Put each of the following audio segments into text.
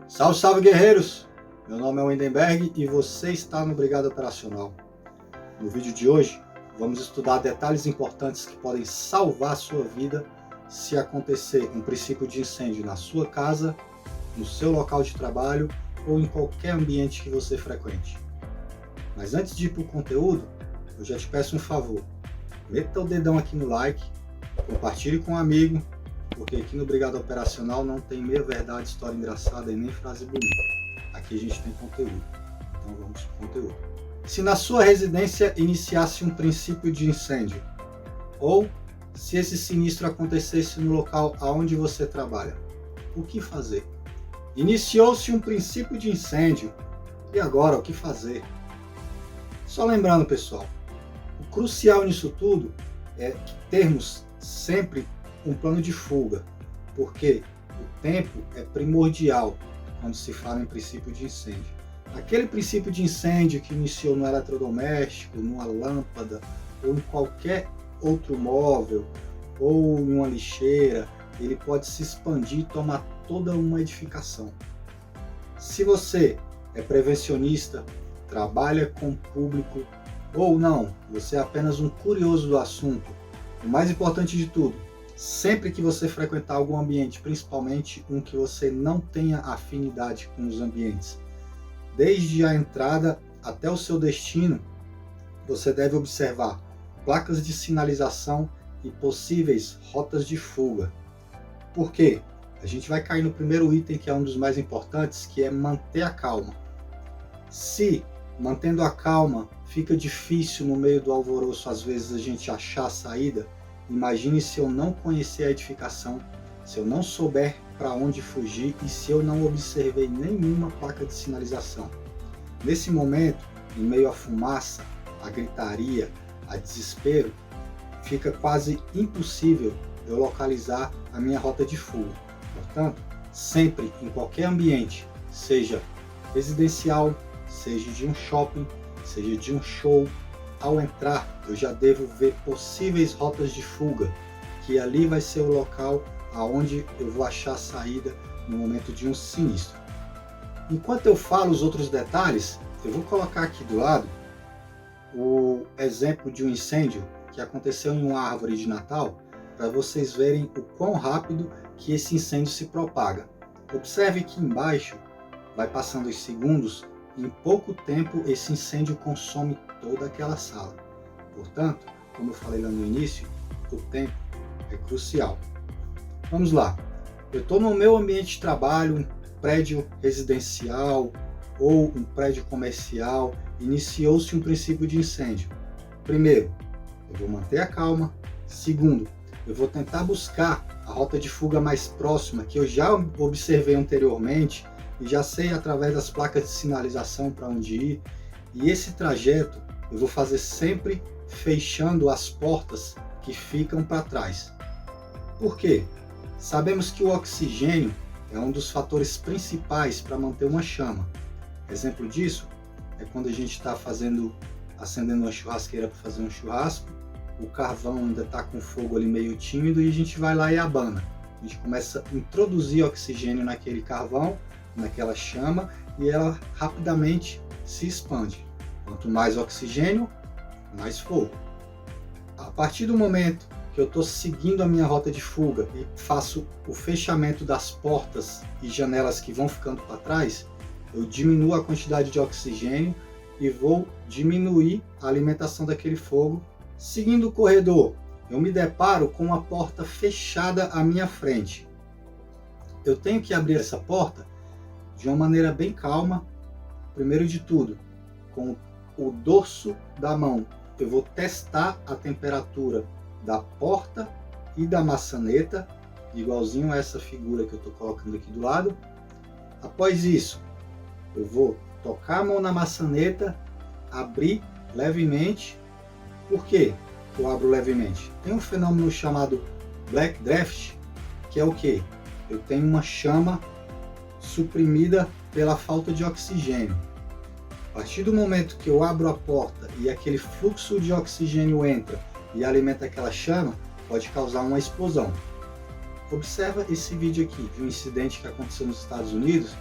Salve, salve guerreiros! Meu nome é Wendenberg e você está no Brigada Operacional. No vídeo de hoje, vamos estudar detalhes importantes que podem salvar a sua vida se acontecer um princípio de incêndio na sua casa, no seu local de trabalho ou em qualquer ambiente que você frequente. Mas antes de ir para o conteúdo, eu já te peço um favor. Meta o dedão aqui no like, compartilhe com um amigo, porque aqui no Brigada Operacional não tem meia verdade, história engraçada e nem frase bonita. Aqui a gente tem conteúdo. Então vamos para o conteúdo. Se na sua residência iniciasse um princípio de incêndio, ou se esse sinistro acontecesse no local aonde você trabalha, o que fazer? Iniciou-se um princípio de incêndio, e agora o que fazer? Só lembrando, pessoal, o crucial nisso tudo é termos sempre um plano de fuga, porque o tempo é primordial quando se fala em princípio de incêndio. Aquele princípio de incêndio que iniciou no eletrodoméstico, numa lâmpada ou em qualquer outro móvel ou em uma lixeira, ele pode se expandir e tomar toda uma edificação. Se você é prevencionista, trabalha com público ou não, você é apenas um curioso do assunto, o mais importante de tudo, sempre que você frequentar algum ambiente, principalmente um que você não tenha afinidade com os ambientes, desde a entrada até o seu destino, você deve observar placas de sinalização e possíveis rotas de fuga. Por quê? A gente vai cair no primeiro item, que é um dos mais importantes, que é manter a calma. Se mantendo a calma fica difícil no meio do alvoroço, às vezes a gente achar a saída, imagine se eu não conhecer a edificação, se eu não souber para onde fugir e se eu não observei nenhuma placa de sinalização. Nesse momento, em meio à fumaça, à gritaria, a desespero, fica quase impossível eu localizar a minha rota de fuga. Portanto, sempre em qualquer ambiente, seja residencial, seja de um shopping, seja de um show, ao entrar eu já devo ver possíveis rotas de fuga, que ali vai ser o local aonde eu vou achar a saída no momento de um sinistro. Enquanto eu falo os outros detalhes, eu vou colocar aqui do lado o exemplo de um incêndio que aconteceu em uma árvore de Natal, para vocês verem o quão rápido que esse incêndio se propaga. Observe que embaixo vai passando os segundos e em pouco tempo esse incêndio consome toda aquela sala. Portanto, como eu falei lá no início, o tempo é crucial. Vamos lá. Eu estou no meu ambiente de trabalho, um prédio residencial ou um prédio comercial, iniciou-se um princípio de incêndio. Primeiro, eu vou manter a calma. Segundo, eu vou tentar buscar a rota de fuga mais próxima, que eu já observei anteriormente e já sei através das placas de sinalização para onde ir. E esse trajeto eu vou fazer sempre fechando as portas que ficam para trás. Por quê? Sabemos que o oxigênio é um dos fatores principais para manter uma chama. Exemplo disso é quando a gente está acendendo uma churrasqueira para fazer um churrasco, o carvão ainda está com fogo ali meio tímido e a gente vai lá e abana. A gente começa a introduzir oxigênio naquele carvão, naquela chama, e ela rapidamente se expande. Quanto mais oxigênio, mais fogo. A partir do momento que eu estou seguindo a minha rota de fuga e faço o fechamento das portas e janelas que vão ficando para trás, eu diminuo a quantidade de oxigênio e vou diminuir a alimentação daquele fogo. Seguindo o corredor, eu me deparo com uma porta fechada à minha frente. Eu tenho que abrir essa porta de uma maneira bem calma. Primeiro de tudo, com o dorso da mão, eu vou testar a temperatura da porta e da maçaneta, igualzinho a essa figura que eu estou colocando aqui do lado. Após isso, eu vou tocar a mão na maçaneta, abrir levemente. Por que eu abro levemente? Tem um fenômeno chamado Black Draft, que é o que? Eu tenho uma chama suprimida pela falta de oxigênio. A partir do momento que eu abro a porta e aquele fluxo de oxigênio entra e alimenta aquela chama, pode causar uma explosão. Observa esse vídeo aqui de um incidente que aconteceu nos Estados Unidos.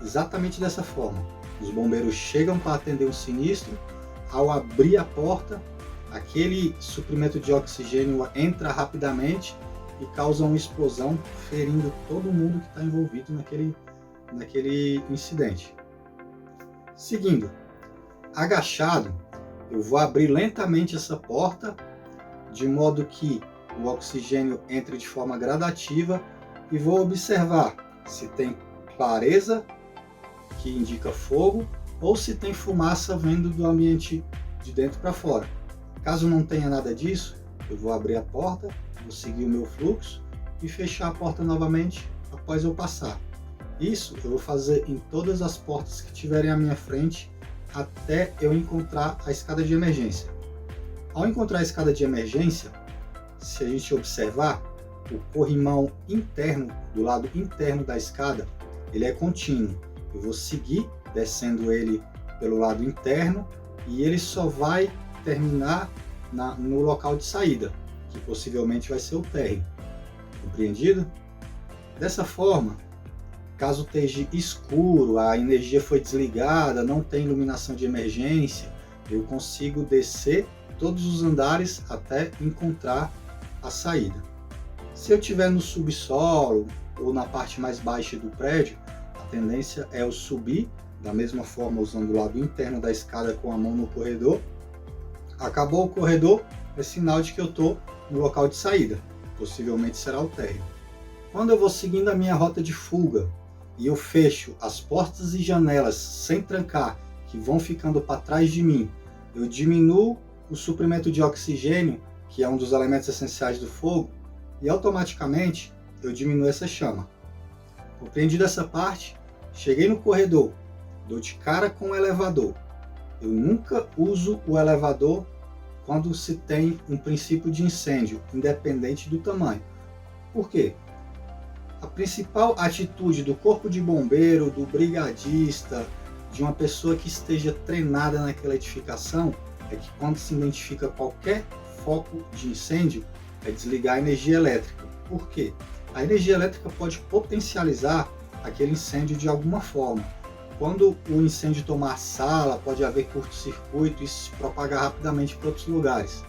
exatamente dessa forma. Os bombeiros chegam para atender um sinistro, ao abrir a porta, aquele suprimento de oxigênio entra rapidamente e causa uma explosão, ferindo todo mundo que está envolvido naquele incidente. Seguindo, agachado, eu vou abrir lentamente essa porta, de modo que o oxigênio entre de forma gradativa, e vou observar se tem clareza, que indica fogo, ou se tem fumaça vindo do ambiente de dentro para fora. Caso não tenha nada disso, eu vou abrir a porta, vou seguir o meu fluxo e fechar a porta novamente após eu passar. Isso eu vou fazer em todas as portas que tiverem à minha frente até eu encontrar a escada de emergência. Ao encontrar a escada de emergência, se a gente observar, o corrimão interno, do lado interno da escada, ele é contínuo. Eu vou seguir descendo ele pelo lado interno e ele só vai terminar no local de saída, que possivelmente vai ser o térreo. Compreendido? Dessa forma, caso esteja escuro, a energia foi desligada, não tem iluminação de emergência, eu consigo descer todos os andares até encontrar a saída. Se eu estiver no subsolo ou na parte mais baixa do prédio, a tendência é eu subir da mesma forma usando o lado interno da escada com a mão no corredor. Acabou o corredor, é sinal de que eu estou no local de saída, possivelmente será o térreo. Quando eu vou seguindo a minha rota de fuga e eu fecho as portas e janelas sem trancar, que vão ficando para trás de mim, eu diminuo o suprimento de oxigênio, que é um dos elementos essenciais do fogo, e automaticamente eu diminuo essa chama. Compreendido essa parte, cheguei no corredor, dou de cara com o elevador. Eu nunca uso o elevador quando se tem um princípio de incêndio, independente do tamanho. Por quê? A principal atitude do corpo de bombeiro, do brigadista, de uma pessoa que esteja treinada naquela edificação, é que quando se identifica qualquer foco de incêndio, é desligar a energia elétrica. Por quê? A energia elétrica pode potencializar aquele incêndio de alguma forma. Quando o incêndio tomar a sala, pode haver curto-circuito e se propagar rapidamente para outros lugares.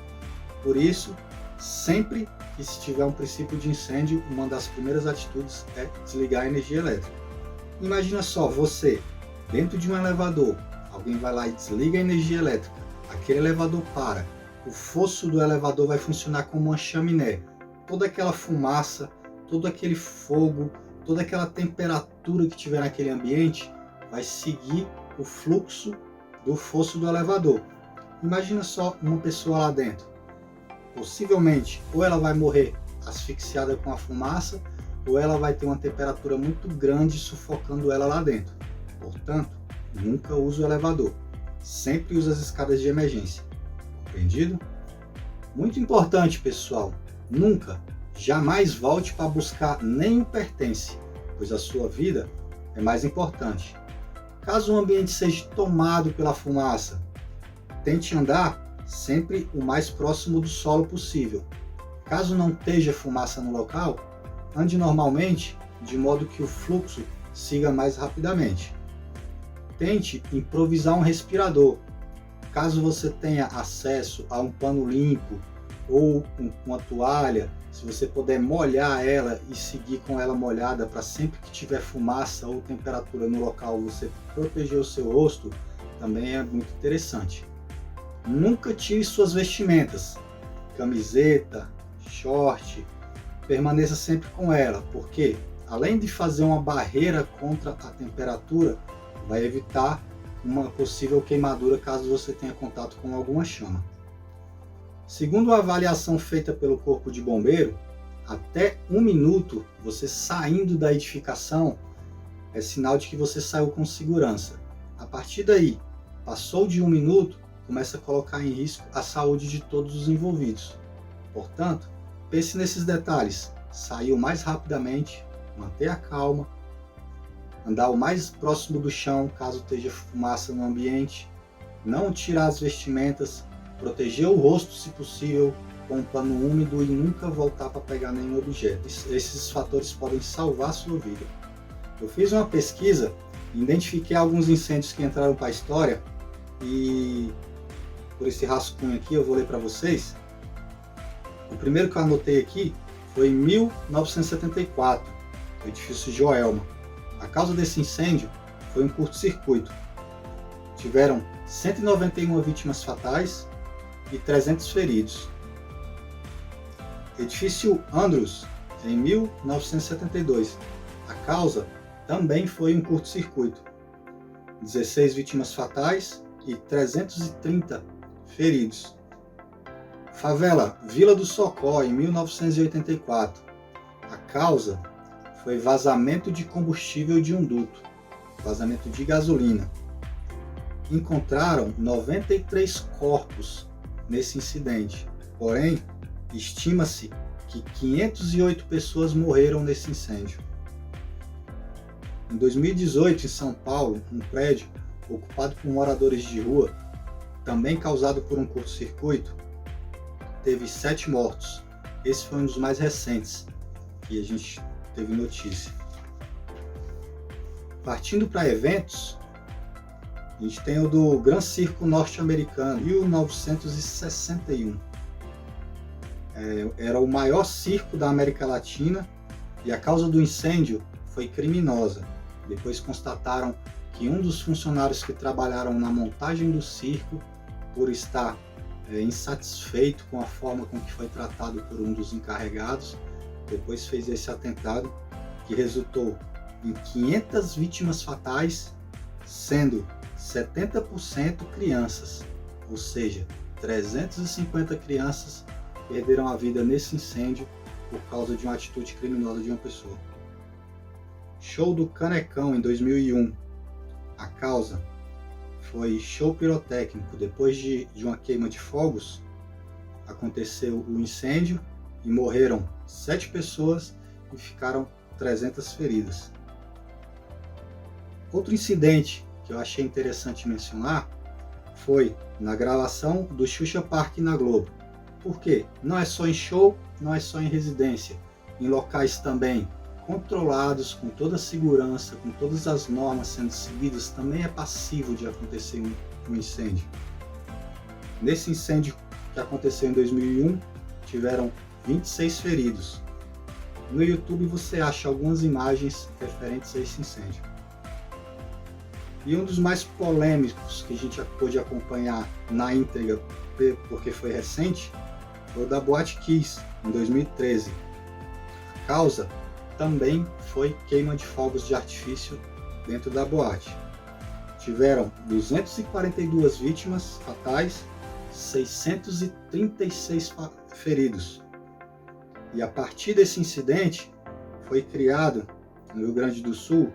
Por isso, sempre que se tiver um princípio de incêndio, uma das primeiras atitudes é desligar a energia elétrica. Imagina só, você, dentro de um elevador, alguém vai lá e desliga a energia elétrica, aquele elevador para, o fosso do elevador vai funcionar como uma chaminé. Toda aquela fumaça, todo aquele fogo, toda aquela temperatura que tiver naquele ambiente vai seguir o fluxo do fosso do elevador. Imagina só uma pessoa lá dentro. Possivelmente, ou ela vai morrer asfixiada com a fumaça, ou ela vai ter uma temperatura muito grande sufocando ela lá dentro. Portanto, nunca use o elevador. Sempre use as escadas de emergência. Compreendido? Muito importante, pessoal. Nunca, jamais volte para buscar nenhum pertence, pois a sua vida é mais importante. Caso o ambiente seja tomado pela fumaça, tente andar sempre o mais próximo do solo possível. Caso não esteja fumaça no local, ande normalmente, de modo que o fluxo siga mais rapidamente. Tente improvisar um respirador. Caso você tenha acesso a um pano limpo ou uma toalha, se você puder molhar ela e seguir com ela molhada para sempre que tiver fumaça ou temperatura no local você proteger o seu rosto, também é muito interessante. Nunca tire suas vestimentas, camiseta, short, permaneça sempre com ela, porque além de fazer uma barreira contra a temperatura, vai evitar uma possível queimadura caso você tenha contato com alguma chama. Segundo a avaliação feita pelo Corpo de Bombeiro, até 1 minuto você saindo da edificação é sinal de que você saiu com segurança. A partir daí, passou de 1 minuto, começa a colocar em risco a saúde de todos os envolvidos. Portanto, pense nesses detalhes, sair o mais rapidamente, manter a calma, andar o mais próximo do chão caso esteja fumaça no ambiente, não tirar as vestimentas, proteger o rosto se possível com um pano úmido e nunca voltar para pegar nenhum objeto. Esses fatores podem salvar a sua vida. Eu fiz uma pesquisa Identifiquei alguns incêndios que entraram para a história e por esse rascunho aqui eu vou ler para vocês. O primeiro que eu anotei aqui foi em 1974, o edifício Joelma. A causa desse incêndio foi um curto-circuito. Tiveram 191 vítimas fatais e 300 feridos. Edifício Andrews, em 1972. A causa também foi um curto-circuito. 16 vítimas fatais e 330 feridos. Favela Vila do Socó, em 1984. A causa foi vazamento de combustível de um duto, vazamento de gasolina. Encontraram 93 corpos nesse incidente, porém, estima-se que 508 pessoas morreram nesse incêndio. Em 2018, em São Paulo, um prédio ocupado por moradores de rua, também causado por um curto-circuito, teve 7 mortos. Esse foi um dos mais recentes que a gente teve notícia. Partindo para eventos, a gente tem o do Gran Circo norte-americano, 1961. Era o maior circo da América Latina e a causa do incêndio foi criminosa. Depois constataram que um dos funcionários que trabalharam na montagem do circo, por estar insatisfeito com a forma com que foi tratado por um dos encarregados, depois fez esse atentado que resultou em 500 vítimas fatais, sendo 70% crianças, ou seja, 350 crianças perderam a vida nesse incêndio por causa de uma atitude criminosa de uma pessoa. Show do Canecão em 2001. A causa foi show pirotécnico. Depois de uma queima de fogos, aconteceu o incêndio e morreram 7 pessoas e ficaram 300 feridas. Outro incidente que eu achei interessante mencionar foi na gravação do Xuxa Park na Globo. Por quê? Não é só em show, não é só em residência. Em locais também controlados, com toda a segurança, com todas as normas sendo seguidas, também é passível de acontecer um incêndio. Nesse incêndio que aconteceu em 2001, tiveram 26 feridos. No YouTube você acha algumas imagens referentes a esse incêndio. E um dos mais polêmicos que a gente pôde acompanhar na íntegra, porque foi recente, foi o da Boate Kiss, em 2013. A causa também foi queima de fogos de artifício dentro da boate. Tiveram 242 vítimas fatais, 636 feridos. E a partir desse incidente foi criado no Rio Grande do Sul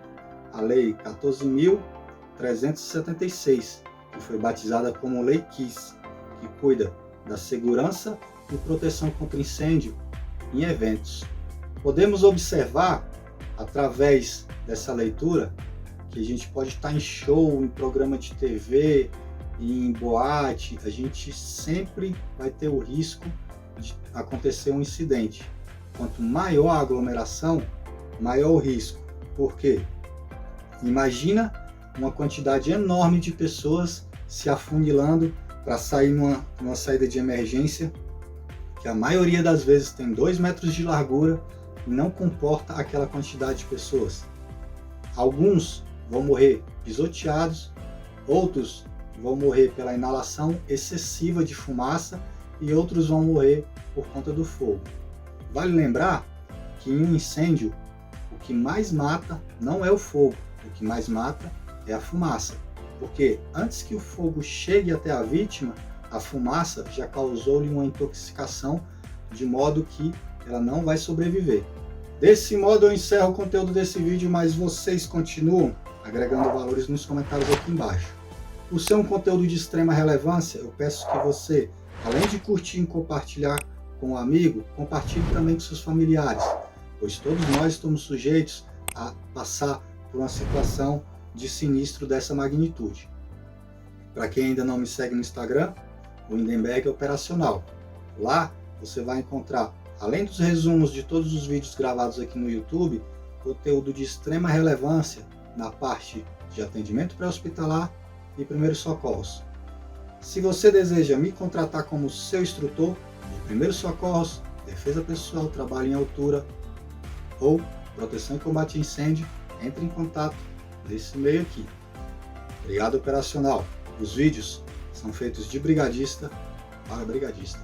a Lei 14.376, que foi batizada como Lei Kiss, que cuida da segurança e proteção contra incêndio em eventos. Podemos observar, através dessa leitura, que a gente pode estar em show, em programa de TV, em boate, a gente sempre vai ter o risco de acontecer um incidente. Quanto maior a aglomeração, maior o risco. Por quê? Imagina uma quantidade enorme de pessoas se afunilando para sair numa saída de emergência, que a maioria das vezes tem 2 metros de largura e não comporta aquela quantidade de pessoas. Alguns vão morrer pisoteados, outros vão morrer pela inalação excessiva de fumaça e outros vão morrer por conta do fogo. Vale lembrar que em um incêndio, o que mais mata não é o fogo, o que mais mata é a fumaça, porque antes que o fogo chegue até a vítima, a fumaça já causou-lhe uma intoxicação, de modo que ela não vai sobreviver. Desse modo eu encerro o conteúdo desse vídeo, mas vocês continuam agregando valores nos comentários aqui embaixo. Por ser um conteúdo de extrema relevância, eu peço que você, além de curtir e compartilhar com um amigo, compartilhe também com seus familiares, pois todos nós estamos sujeitos a passar por uma situação de sinistro dessa magnitude. Para quem ainda não me segue no Instagram, o Hindenberg Operacional. Lá você vai encontrar, além dos resumos de todos os vídeos gravados aqui no YouTube, conteúdo de extrema relevância na parte de atendimento pré-hospitalar e primeiros socorros. Se você deseja me contratar como seu instrutor de primeiros socorros, defesa pessoal, trabalho em altura ou proteção e combate a incêndio, entre em contato nesse e-mail aqui. Brigada Operacional. Os vídeos são feitos de brigadista para brigadista.